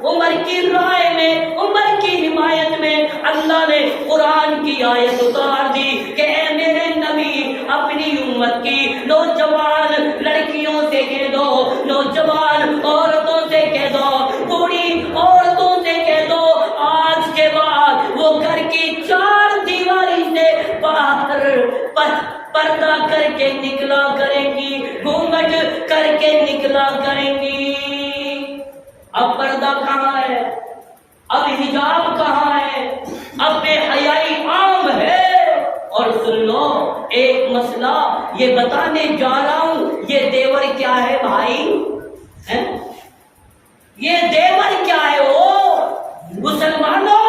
عمر کی رائے میں، عمر کی حمایت میں اللہ نے قرآن کی آیت اتار دی کہ اے میرے نبی اپنی امت کی نوجوان لڑکیوں سے کہہ دو، نوجوان عورتوں سے کہہ دو، بوڑھی عورتوں سے کہہ دو، آج کے بعد وہ گھر کی چار دیواری سے باہر پردہ کر کے نکلا کریں گی، گھونگھٹ کر کے نکلا کریں گی. اب پردہ کہاں ہے؟ اب حجاب کہاں ہے؟ اب بے حیائی عام ہے. اور سن لو ایک مسئلہ یہ بتانے جا رہا ہوں، یہ دیور کیا ہے بھائی؟ یہ دیور کیا ہے؟ وہ مسلمانوں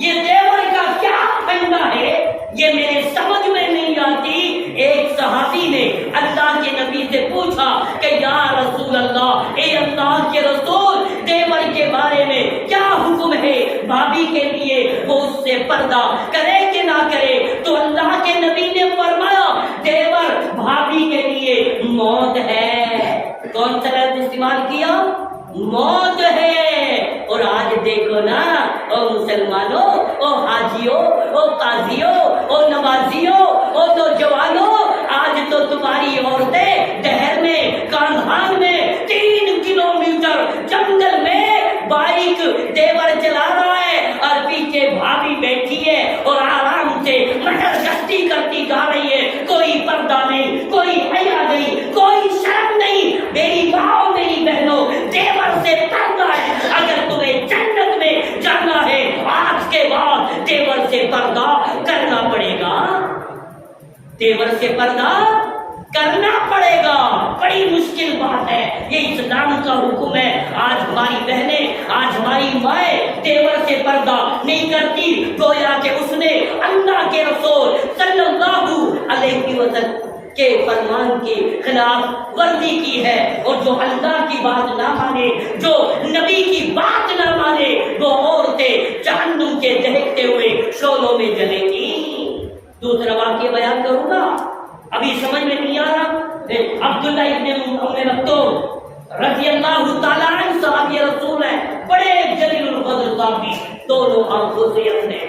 یہ دیور کا کیا پھندا ہے یہ میرے سمجھ میں نہیں آتی. ایک صحابی نے اللہ کے نبی سے پوچھا کہ یا رسول اللہ، اے اللہ کے رسول، دیور کے بارے میں کیا حکم ہے؟ بھابھی کے لیے وہ اس سے پردہ کرے کہ نہ کرے؟ تو اللہ کے نبی نے فرمایا دیور بھابھی کے لیے موت ہے. کون سا لفظ استعمال کیا؟ موت ہے. اور آج دیکھو نا او مسلمانوں، او حاجیوں، او قاضیوں، او نمازیوں، او نوجوانوں، آج تو تمہاری عورتیں دہر میں، کاندھان میں 3 کلومیٹر جنگل میں بائک دیور چلا رہا ہے اور پیچھے بھابھی بیٹھی ہے اور آرام سے مٹر گشتی کرتی جا رہی ہے. کوئی پردہ نہیں، کوئی حیا نہیں، کوئی شرم نہیں. میری ماں، میری بہنوں، دیور سے پردہ ہے. اگر تمہیں جنت میں جانا ہے آج کے بعد دیور سے پردہ کرنا پڑے گا. دیور سے پردہ کرنا پڑے گا. بڑی مشکل بات ہے، یہ اسلام کا حکم ہے. آج ہماری بہنیں، آج ہماری مائیں دیور سے پردہ نہیں کرتی، گویا کہ اس نے اللہ کے رسول صلی اللہ علیہ وسلم کے فرمان کی خلاف ورزی کی ہے. اور جو اللہ کی بات نہ مانے، جو نبی کی بات نہ مانے، وہ عورتیں جہنم کے دہکتے ہوئے شعلوں میں جلیں گی. دوسرا واقعہ بیان کروں گا، ابھی سمجھ میں نہیں آ رہا. عبداللہ ابن ام مکتوم رضی اللہ تعالیٰ عنہ صحابی رسول ہیں، بڑے جلیل القدر صحابی، دونوں آنکھوں سے اندھے،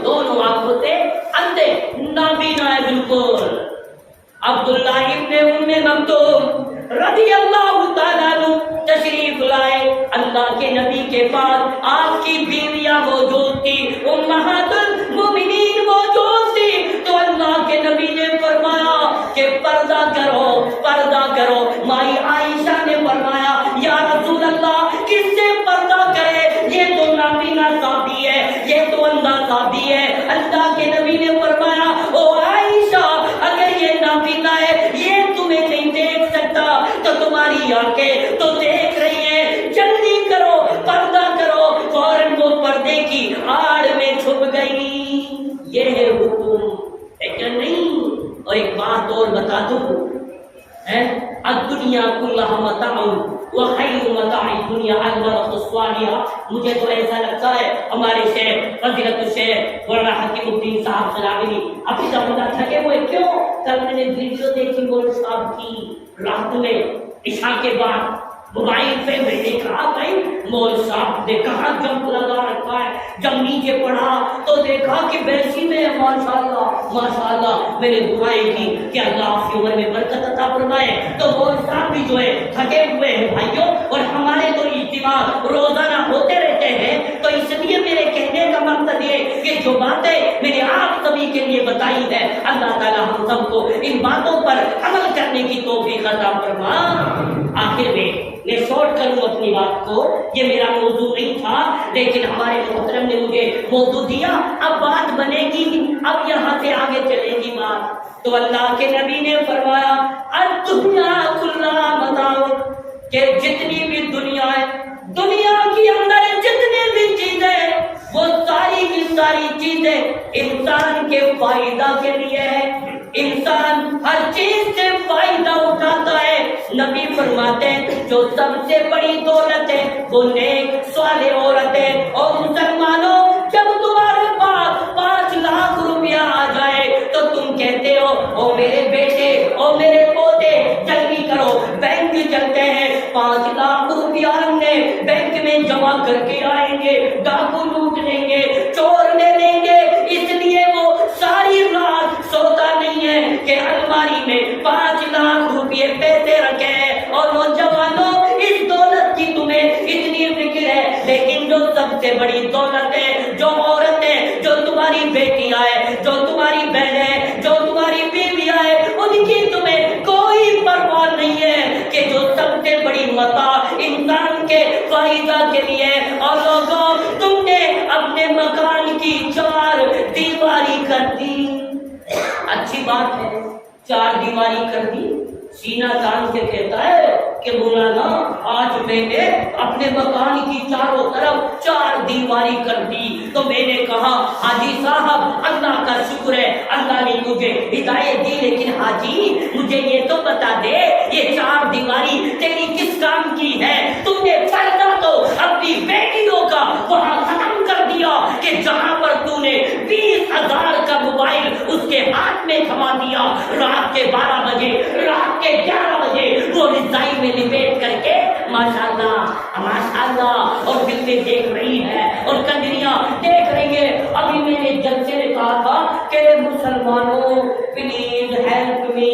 دونوں آنکھوں سے اندھے، نابینا ہے بالکل. عبداللہ ابن ام مکتوم رضی اللہ تعالیٰ عنہ تشریف لائے اللہ کے نبی کے پاس. آپ کی بیویاں موجود تھی، امہات المؤمنین موجود تھی. تو اللہ کے نبی نے فرمایا کہ پردہ کرو، پردہ کرو. مائی عائشہ نے فرمایا یا رسول اللہ کس سے پردہ کرے؟ یہ تو نابینا صحابی ہے، یہ تو اندھا صحابی ہے. اللہ کے نبی نے فرمایا او عائشہ اگر یہ نابینا ہے، یہ تمہیں نہیں دیکھ سکتا، تو تمہاری آنکھیں تو دیکھ رہی ہیں، جلدی کرو، پردہ کرو. فوراً وہ پردے کی آڑ میں چھپ گئی. یہ ہے حکم، ہے نہیں؟ اور ایک بات اور بتا دوں، الدنیا کلھا متاع وخیر متاع الدنیا المرأۃ الصالحہ. مجھے تو ایسا لگتا ہے ہمارے شیخ فضیلت الشیخ مولانا حکیم الدین صاحب سلامی ابھی تک تھکے ہوئے کیوں؟ کل میں نے ویڈیو دیکھی مولانا صاحب کی رات میں عشاء کے بعد موبائل پہ میں نے کہا بھائی مول صاحب نے کہاں جمپ لگا رکھا ہے. جب نیچے پڑھا تو دیکھا کہ بیسی میں ماشاءاللہ ماشاءاللہ. میں نے دعائیں کی کہ اللہ آپ کی عمر میں برکت عطا فرمائے. تو مول صاحب بھی جو ہے تھکے ہوئے ہیں بھائیوں، اور ہمارے تو اجتماع روزانہ ہوتے رہتے ہیں. تو اس لیے میرے کہنے کا مقصد یہ کہ جو باتیں میں نے آپ سبھی کے لیے بتائی ہے، اللہ تعالیٰ ہم سب کو ان باتوں پر عمل کرنے کی توفیق عطا فرما. آخر میں شارٹ کروں اپنی بات کو، یہ میرا موضوع نہیں تھا لیکن ہمارے محترم نے مجھے موضوع دیا. اب بات بنے گی، اب یہاں سے آگے چلے گی بات. تو اللہ کے نبی نے فرمایا الدنیا کلھا متاع، کہ جتنی بھی دنیا ہے، دنیا کے اندر جتنے بھی چیزیں، وہ ساری کی ساری چیزیں انسان کے فائدہ کے لیے ہے. انسان ہر چیز سے فائدہ اٹھاتا ہے. نبی فرماتے ہیں جو سب سے بڑی دولت ہے وہ نیک صالح عورت ہے. اور مسلمانوں جب تمہارے پاس 5 لاکھ روپیہ آ جائے تو تم کہتے ہو او میرے بیٹے اور میرے پوتے جلدی کرو بینک چلتے ہیں، 5 لاکھ روپیہ ہم نے بینک میں جمع کر کے آئیں گے، ڈاکو لوٹ لیں گے، چور لے لیں گے۔ اس لیے وہ ساری رات سوتا نہیں ہے کہ الماری میں 5 لاکھ روپیے پیسے رکھے ہیں۔ اور نوجوانوں، اس دولت کی تمہیں اتنی فکر ہے، لیکن جو سب سے بڑی دولت ہے، جو عورت ہے، جو تمہاری بیٹیاں ہے، جو تمہاری بہن ہے، جو تمہاری بیویاں ہے، ان کی تمہیں کوئی پرواہ نہیں ہے کہ جو سب سے بڑی متاع انسان کے فائدہ کے لیے۔ اور لوگوں، تم نے اپنے مکان کی 4 دیواری کر دی، اچھی بات ہے، 4 دیواری کر دی۔ سینہ تان کے کہتا ہے کہ مولانا آج میں نے اپنے مکان کی چاروں طرف 4 دیواری کر دی۔ تو میں نے کہا حاجی صاحب اللہ کا شکر ہے، اللہ نے مجھے ہدایت دی، لیکن حاجی مجھے یہ تو بتا دے یہ 4 دیواری تیری کس کام کی ہے؟ تم نے پردہ تو اپنی بیٹیوں کا وہاں ختم کر دیا کہ جہاں پر تو نے 20,000 کا موبائل اس کے ہاتھ میں تھما دیا، رات کے 12 بجے، رات کے 11 بجے وہ رضائی میں لپیٹ کر کے ماشاءاللہ اور دل میں دیکھ رہی ہے اور کنجریاں دیکھ رہی ہے۔ ابھی میں نے جلسے میں کہا تھا کہ مسلمانوں please help me,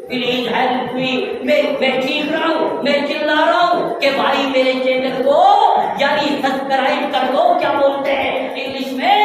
please help me, میں چیخ رہا ہوں، میں چلا رہا ہوں کہ بھائی میرے چینل کو یعنی سبسکرائب کر دو، کیا بولتے ہیں انگلش میں؟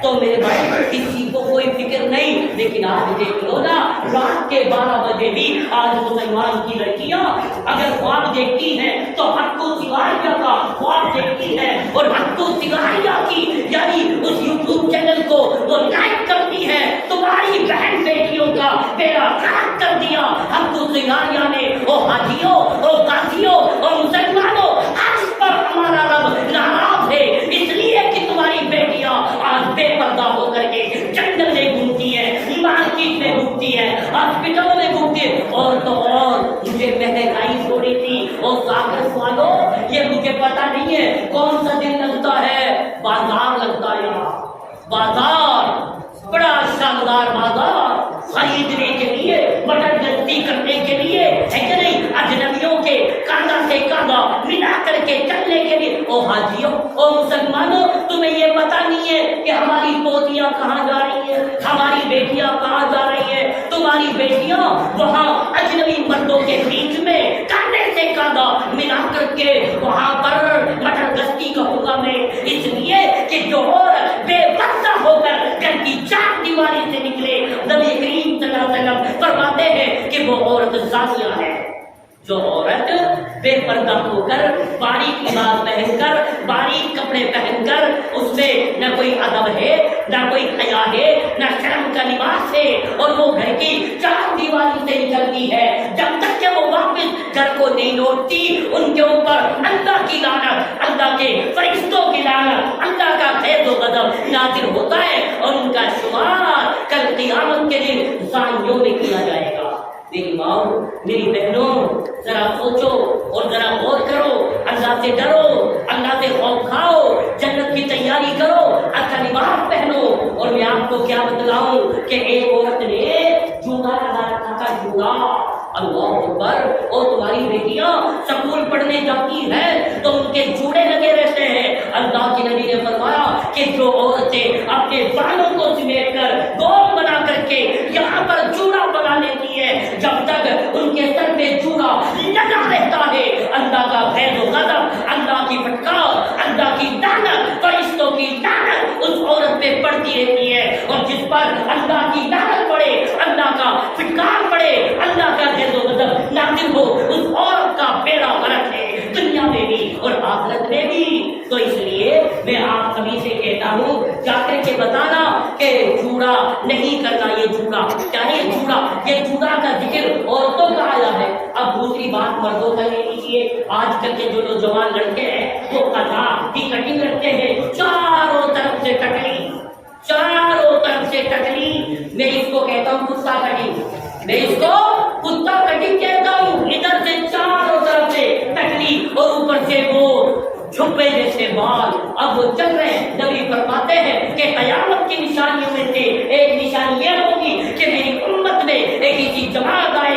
تو میرے بھائی کسی کو کوئی فکر نہیں، لیکن آج دیکھ لو نا، رات کے 12 بجے بھی آج مسلمان کی لڑکیاں اگر خواب دیکھتی ہیں تو ہٹو سگاریہ کا خواب دیکھتی ہیں، اور ہٹو سگاریہ کی یعنی اس یوٹیوب چینل کو وہ لائک کرتی ہے۔ تمہاری بہن بیٹیوں کا بیڑا غرق کر دیا ہٹو سگاریہ نے۔ او حاجیوں، او قاضیوں، او مسلمانوں، آج پر ہمارا رب ناراض ہے، اس لیے کہ تمہاری بیٹیاں آج بے پردہ ہو کر کے جنگل میں گھومتی ہے، مارکیٹ میں گھومتی ہے، ہاسپٹلوں میں گھومتی ہے۔ اور تو اور مجھے مہنگائی ہو رہی تھی، اور ساگر والوں یہ مجھے پتا نہیں ہے کون سا دن لگتا ہے، بازار لگتا ہے یہاں، بازار بڑا شاندار بازار خریدنے کے لیے، مٹر گشتی کرنے کے لیے، ہے کہ نہیں، اجنبیوں کے کاندھا سے کاندھا ملا کر کے چلنے کے لیے۔ او حاجیوں، او مسلمانوں، تمہیں یہ پتا نہیں ہے کہ ہماری پوتیاں کہاں جا رہی ہیں، ہماری بیٹیاں کہاں جا رہی ہیں؟ تمہاری بیٹیاں وہاں اجنبی مردوں کے بیچ میں کاندھے سے کاندھا ملا کر کے وہاں پر مٹر گشتی کا حکم ہے، اس لیے کہ جو عورت بے پردہ ہو کر گھر کی 4 دیواری سے نکلے، نبی کریم صلی اللہ علیہ وسلم فرماتے ہیں کہ وہ عورت زانیہ ہے۔ جو عورت بے پردہ ہو کر باریک لباس پہن کر، باریک کپڑے پہن کر، اس میں نہ کوئی ادب ہے، نہ کوئی حیا ہے، نہ شرم کا لباس ہے، اور وہ گھر کی 4 دیواری سے نکلتی ہے، جب تک کہ وہ واپس گھر کو نہیں لوٹتی، ان کے اوپر اللہ کی لعنت، اللہ کے فرشتوں کی لعنت، اللہ کا غیظ و غضب نازل ہوتا ہے، اور ان کا شمار کل قیامت کے دن زانیوں میں کیا جائے گا۔ میری ماں، میری بہنوں، ذرا سوچو اور ذرا غور کرو، اللہ سے ڈرو، اللہ سے خوف کھاؤ، جنت کی تیاری کرو، اچھا لباس پہنو۔ اور میں آپ کو کیا بتلاؤں کہ ایک عورت نے جوڑا لگا رکھا تھا، جوڑا، اللہ اکبر، اور تمہاری بیٹیاں سکول پڑھنے جاتی ہیں تو ان کے جوڑے لگے رہتے ہیں۔ اللہ کے نبی نے فرمایا کہ جو عورتیں اپنے بالوں کو سمیٹ کر گول بنا کر کے یہاں پر جوڑا بنا لیتی ہے، جب تک ان کے سر پہ جوڑا لگا رہتا ہے، اللہ کا غیظ و غضب، اللہ کی پھٹکار، اللہ کی لعنت، فرشتوں کی لعنت اس عورت پہ پڑتی رہتی ہے۔ اور جس پر اللہ کی لعنت پڑے، اللہ کا پھٹکار پڑے، اللہ کا غیظ و غضب نازل ہو، اس عورت کا بیڑا غرق ہے، دنیا میں بھی اور آخرت میں بھی۔ تو اس لیے میں آپ سبھی سے کہتا ہوں، جا کر کے بتانا کہ جوڑا نہیں کرنا، یہ جوڑا کیا ہے، جوڑا، یہ جوڑا کا ذکر عورتوں کا آیا ہے۔ اب دوسری بات مردوں کا لے لیجیے، آج کل کے جو نوجوان لڑکے ہیں وہ قضا کی کٹنگ رکھتے ہیں، چاروں طرف سے کٹنگ، چاروں طرف سے کٹنگ، میں اس کو کہتا ہوں کتا کٹنگ، میں اس کو کتا کٹنگ کہتا ہوں، ادھر سے چاروں طرف سے کٹنگ اور اوپر سے وہ جھپے جیسے بال۔ اب وہ چل رہے ہیں، نبی فرماتے ہیں کہ قیامت کی نشانیوں میں سے ایک نشانی یہ ہوگی کہ میری امت میں ایک ایسی جماعت آئے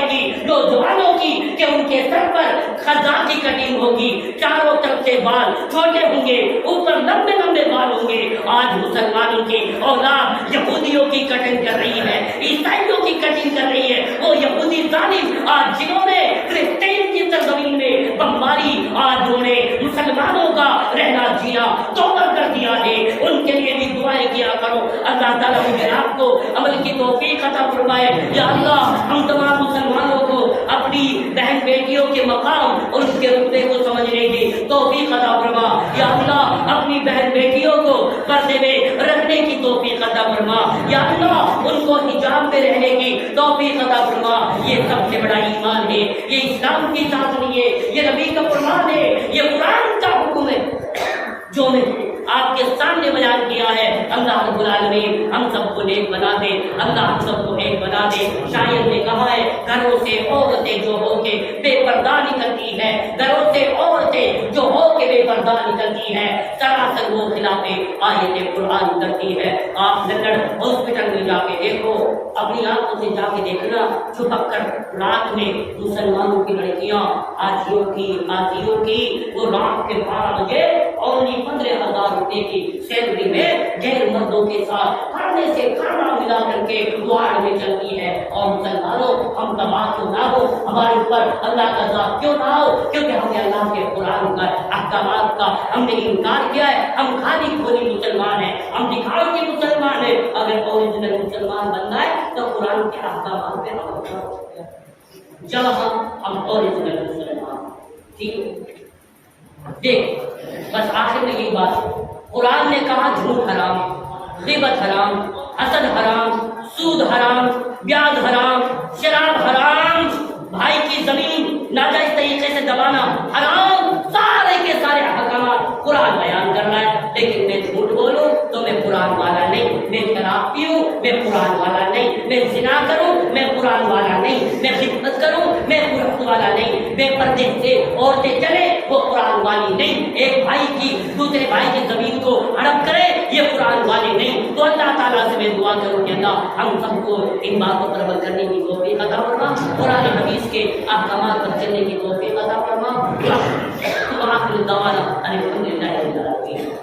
خزاں کی کٹنگ ہوگی، چاروں طرف سے بال چھوٹے ہوں گے، اوپر لمبے لمبے بال ہوں گے۔ آج مسلمانوں کی اولاد یہودیوں کی کٹنگ کر رہی ہے، عیسائیوں کی کٹنگ کر رہی ہے۔ وہ یہودی ظالم آج جنہوں نے فلسطین کی سرزمین میں بمباری، آج انہوں نے مسلمانوں کا رہنا جینا توبہ کر دیا ہے، ان کے لیے بھی دعائیں کیا کرو۔ اللہ تعالیٰ مجھے آپ کو عمل کی توفیق عطا فرمائے۔ یا اللہ ہم تمام مسلمانوں کو اپنی بہن بیٹیوں کے مقام اور اس کے رتبے کو سمجھنے کی توفیق عطا فرما۔ یا اللہ اپنی بہن بیٹیوں کو پردے میں رکھنے کی توفیق عطا فرما۔ یا اللہ ان کو حجاب میں رہنے کی توفیق عطا فرما۔ یہ سب سے بڑا ایمان ہے، یہ اسلام کی اطاعت نہیں ہے، یہ نبی کا فرمان ہے، یہ قرآن کا حکم ہے جو میں آپ کے سامنے بیان کیا ہے۔ اللہ رب العالمین ہم سب کو نیک بنا دے، اللہ ہم سب کو نیک بنا دے۔ شاعر نے کہا ہے گھروں سے عورتیں جو ہو کے بے پردہ نکلتی ہے، گھروں سے عورتیں جو ہو کے بے پردہ نکلتی ہے، سراسر وہ خلاف آیت قرآن کرتی ہے۔ آپ لندن ہاسپٹل میں جا کے دیکھو، اپنی آنکھوں سے جا کے دیکھنا، چھپک کر رات میں مسلمانوں کی لڑکیاں آجیوں کی وہ رات کے 12 بجے اور 15,000 روپے کی سیلری میں غیر مردوں کے ساتھ کھانے سے کھانا ملا کر کے وارڈ میں چلتی ہے۔ اور مسلمانوں ہم تباہ کیوں نہ ہو، ہمارے اوپر اللہ کا عذاب کیوں نہ ہو، کیونکہ ہم نے اللہ کے قرآن کا احکامات کا ہم نے انکار کیا ہے۔ ہم خالی کھولی مسلمان ہیں، ہم دکھاوٹی مسلمان ہیں۔ اگر اوریجنل مسلمان بننا ہے تو قرآن کے احکامات پہ عمل کرو، جب ہم اوریجنل مسلمان۔ ٹھیک ہے، دیکھ بس آخر میں یہ بات، قرآن نے کہا جھوٹ حرام، غیبت حرام، حسد حرام، سود حرام، بیاج حرام، شراب حرام، بھائی کی زمین ناجائز طریقے سے دبانا حرام، سارے کے سارے احکامات قرآن بیان کر رہا ہے۔ لیکن میں جھوٹ بولوں تو میں قرآن والا نہیں، میں شراب پیوں میں قرآن والا نہیں، میں زنا کروں میں قرآن والا نہیں، میں خدمت کروں میں قرآن والا نہیں، میں پردے سے عورتیں چلے وہ قرآن والی نہیں، ایک بھائی کی دوسرے بھائی کی زمین کو ہڑپ کرے یہ قرآن والی نہیں۔ تو اللہ تعالیٰ سے میں دعا کروں کہ اللہ ہم سب کو ان باتوں پر عمل کرنے کی توفیق عطا فرما، قرآن حدیث کے احکامات پر چلنے کی توفیق عطا فرما۔ وآخر دعوانا ان الحمد للہ رب العالمین۔